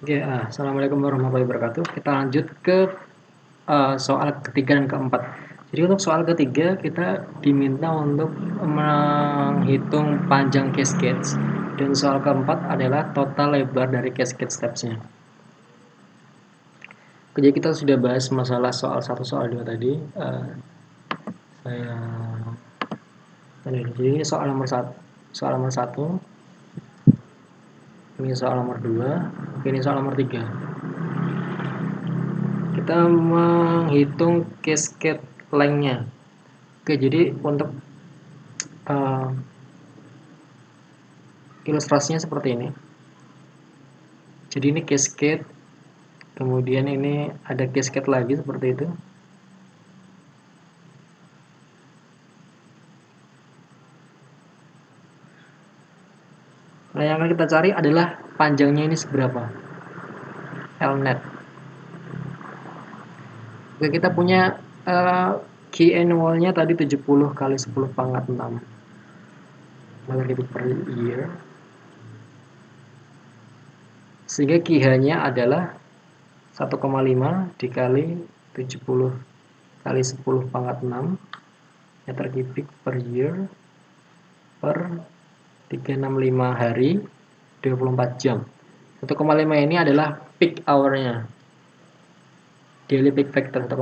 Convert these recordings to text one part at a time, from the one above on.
Oke, assalamualaikum warahmatullahi wabarakatuh. Kita lanjut ke soal ketiga dan keempat. Jadi untuk soal ketiga kita diminta untuk menghitung panjang cascade, dan soal keempat adalah total lebar dari cascade steps-nya. Jadi kita sudah bahas masalah soal 1, soal 2 tadi. Jadi ini soal nomor 1. Soal nomor 1. Ini soal nomor 2. Ini soal nomor 3. Kita menghitung cascade length-nya. Oke, jadi untuk ilustrasinya seperti ini. Jadi ini cascade, kemudian ini ada cascade lagi seperti itu. Nah, yang akan kita cari adalah panjangnya ini seberapa, Lnet. Oke, kita punya key annual-nya tadi 70 kali 10 pangkat 6 meter per year. Sehingga KH-nya adalah 1,5 dikali 70 kali 10 pangkat 6 meter kubik per year per 365 hari 24 jam. 1,5 ini adalah peak hour-nya. Daily peak factor 1,5.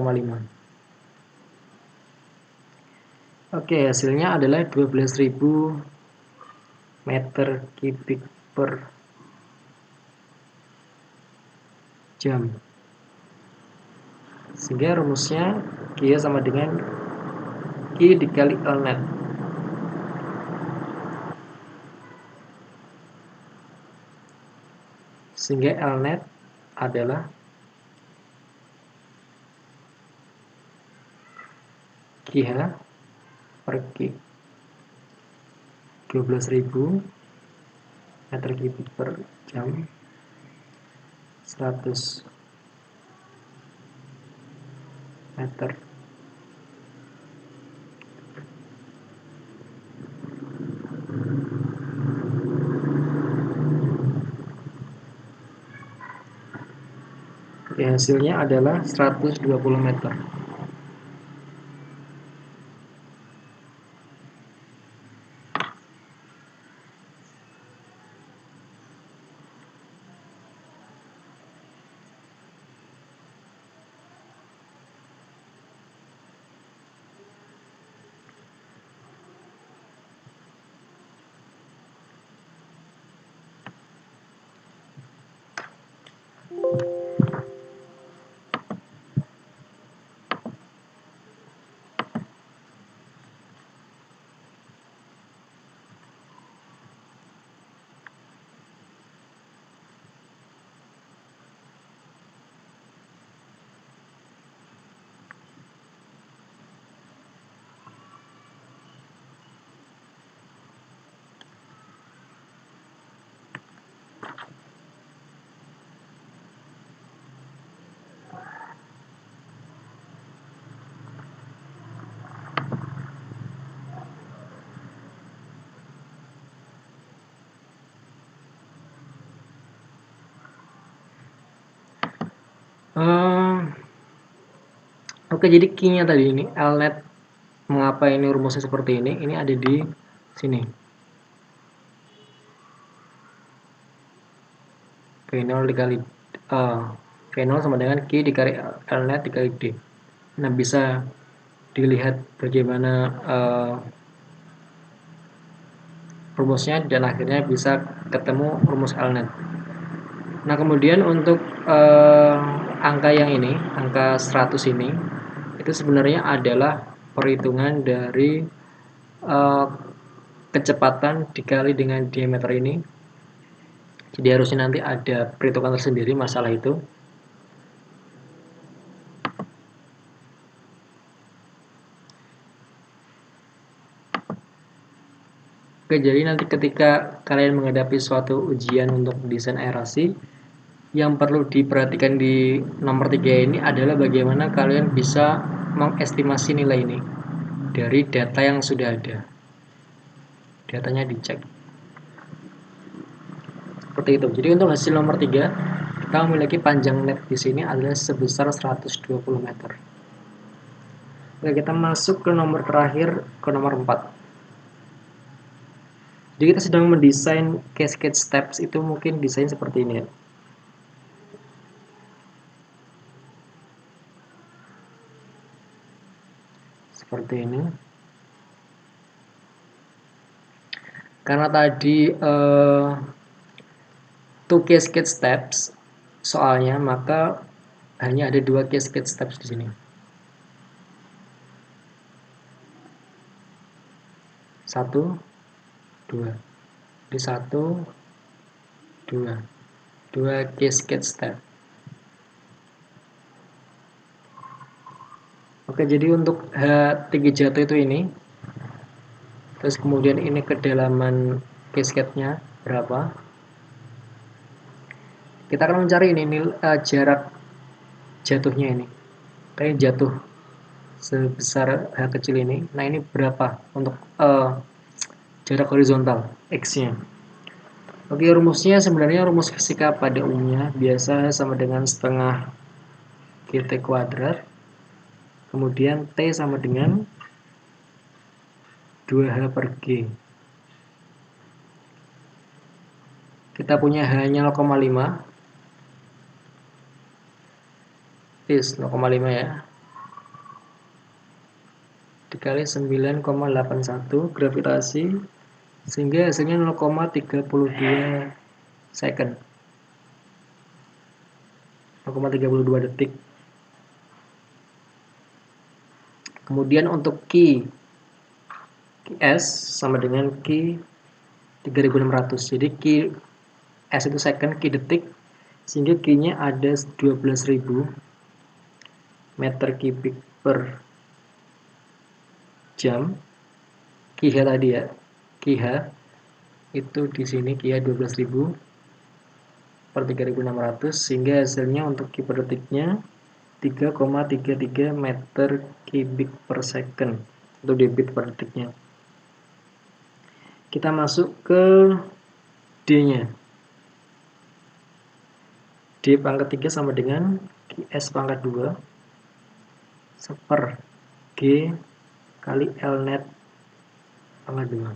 Oke, hasilnya adalah 12.000 meter kubik per jam. Sehingga rumusnya Q sama dengan Q dikali Lnet. Sehingga Lnet adalah QH per Q. 12.000 meter kubik per jam, 100 meter. Oke, hasilnya adalah 120 meter. Oke, jadi key-nya tadi ini Lnet. Mengapa ini rumusnya seperti ini? Ini ada di sini. V0 dikali V0 sama dengan Q dikali Lnet dikali D. Nah, bisa dilihat bagaimana rumusnya dan akhirnya bisa ketemu rumus Lnet. Nah, kemudian untuk angka yang ini, angka 100 ini, itu sebenarnya adalah perhitungan dari kecepatan dikali dengan diameter ini. Jadi harusnya nanti ada perhitungan tersendiri masalah itu. Oke, jadi nanti ketika kalian menghadapi suatu ujian untuk desain aerasi, yang perlu diperhatikan di nomor 3 ini adalah bagaimana kalian bisa mengestimasi nilai ini dari data yang sudah ada. Datanya dicek. Seperti itu. Jadi untuk hasil nomor 3, kita memiliki panjang net di sini adalah sebesar 120 meter. Oke, kita masuk ke nomor terakhir, ke nomor 4. Jadi kita sedang mendesain cascade steps, itu mungkin desain seperti ini ya. Seperti ini. Karena tadi two cascade steps soalnya, maka hanya ada 2 cascade steps di sini. 1, 2. Di 1, 2. 2 cascade step. Oke, jadi untuk H3 jatuh itu ini. Terus kemudian ini kedalaman cascade-nya berapa. Kita akan mencari ini jarak jatuhnya ini. Kayak jatuh sebesar H kecil ini. Nah, ini berapa untuk jarak horizontal X-nya. Oke, rumusnya sebenarnya rumus fisika pada umumnya biasa sama dengan setengah GT kuadrat. Kemudian T sama dengan 2H per G. Kita punya H-nya 0,5. Is 0,5 ya. Dikali 9,81 gravitasi, sehingga hasilnya 0,32 second. 0,32 detik. Kemudian untuk Q S sama dengan Q 3600. Jadi Q S itu second, Q detik, sehingga Q-nya ada 12.000 meter kubik per jam. QH tadi ya, QH itu di sini QH 12.000 per 3.600, sehingga hasilnya untuk Q per detiknya 3,33 meter kubik per second untuk debit per detiknya. Kita masuk ke D-nya. D pangkat 3 sama dengan QS pangkat 2 seper G kali L net pangkat 2.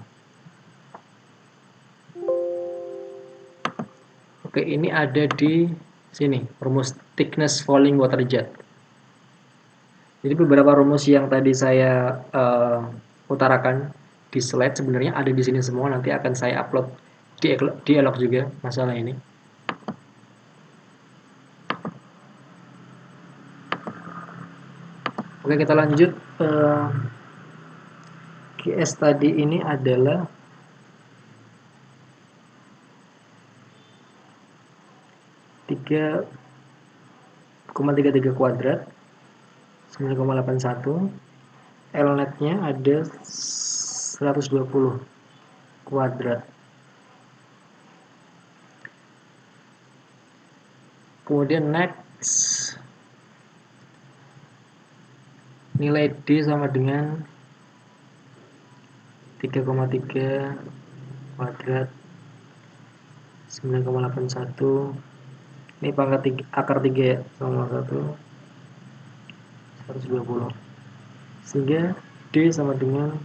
Oke, ini ada di sini rumus thickness falling water jet. Jadi beberapa rumus yang tadi saya utarakan di slide sebenarnya ada di sini semua. Nanti akan saya upload di elok juga masalah ini. Oke, kita lanjut. QS tadi ini adalah 3,33 kuadrat 9,81. L netnya ada 120 kuadrat. Kemudian next, nilai D sama dengan 3,3 kuadrat 9,81. Ini pangkat 3, akar 3 ya, sama 120. Sehingga D sama dengan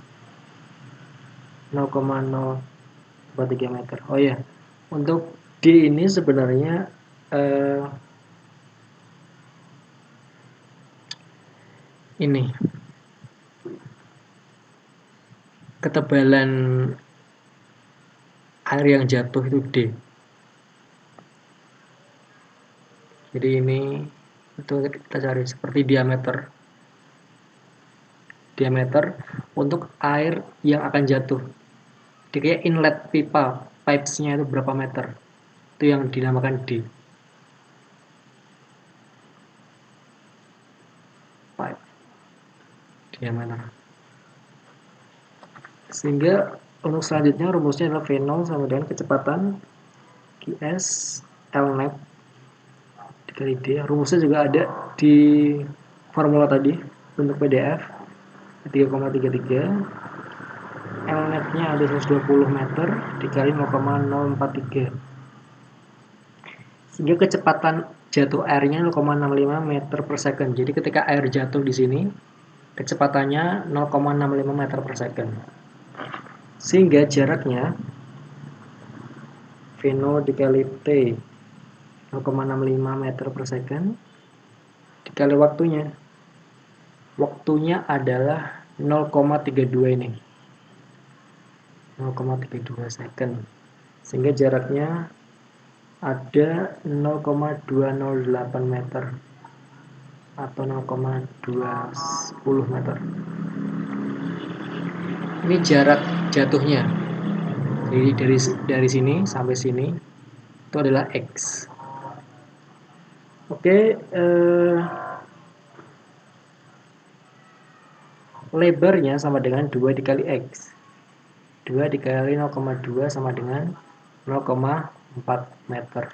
0,043 meter. Oh ya, untuk D ini sebenarnya ini ketebalan air yang jatuh itu D. Jadi ini itu kita cari seperti diameter untuk air yang akan jatuh. Jadi kayak inlet pipa, pipes-nya itu berapa meter. Itu yang dinamakan D. Pipe diameter. Sehingga untuk selanjutnya rumusnya adalah V0 sama dengan kecepatan QS L net dikali D. Rumusnya juga ada di formula tadi untuk PDF 3,33. L netnya ada 120 meter dikali 0,043, Sehingga kecepatan jatuh airnya 0,65 meter per second. Jadi ketika air jatuh di sini, kecepatannya 0,65 meter per second. Sehingga jaraknya V0 dikali T 0,65 meter per second dikali waktunya. Waktunya adalah 0,32 ini. 0,32 second. Sehingga jaraknya ada 0,208 meter atau 0,210 meter. Ini jarak jatuhnya. Jadi dari sini sampai sini itu adalah X. Oke, lebarnya sama dengan 2 dikali X. 2 dikali 0,2 sama dengan 0,4 meter.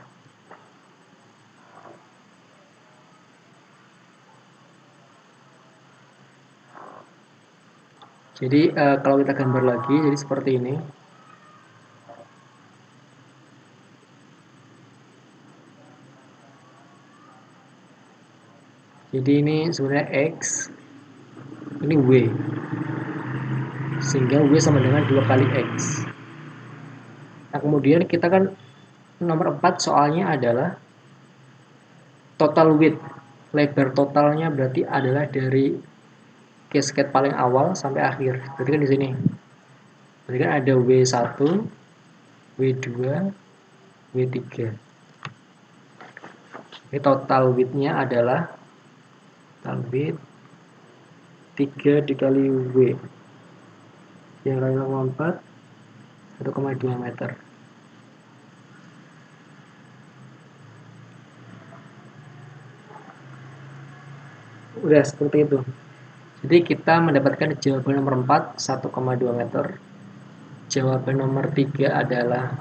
Jadi kalau kita gambar lagi, jadi seperti ini. Jadi ini sebenarnya X, ini W. Sehingga W sama dengan 2 kali X. Nah kemudian kita kan nomor 4 soalnya adalah total width. Lebar totalnya berarti adalah dari cascade paling awal sampai akhir. Berarti kan di sini. Berarti kan ada W1, W2, W3. Ini total width-nya adalah total width 3 dikali W. Yang kali 0,4 1,2 meter. Udah seperti itu. Jadi kita mendapatkan jawaban nomor 4 1,2 meter. Jawaban nomor 3 adalah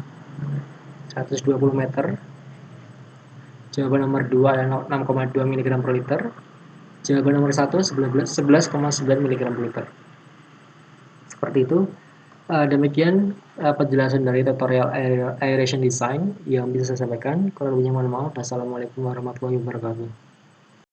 120 meter. Jawaban nomor 2 adalah 6,2 mg per liter. Jawaban nomor 1 11,9 mg per liter. Seperti itu. Demikian penjelasan dari tutorial aeration design yang bisa saya sampaikan. Kalau lebihnya mohon maaf. Wassalamualaikum warahmatullahi wabarakatuh.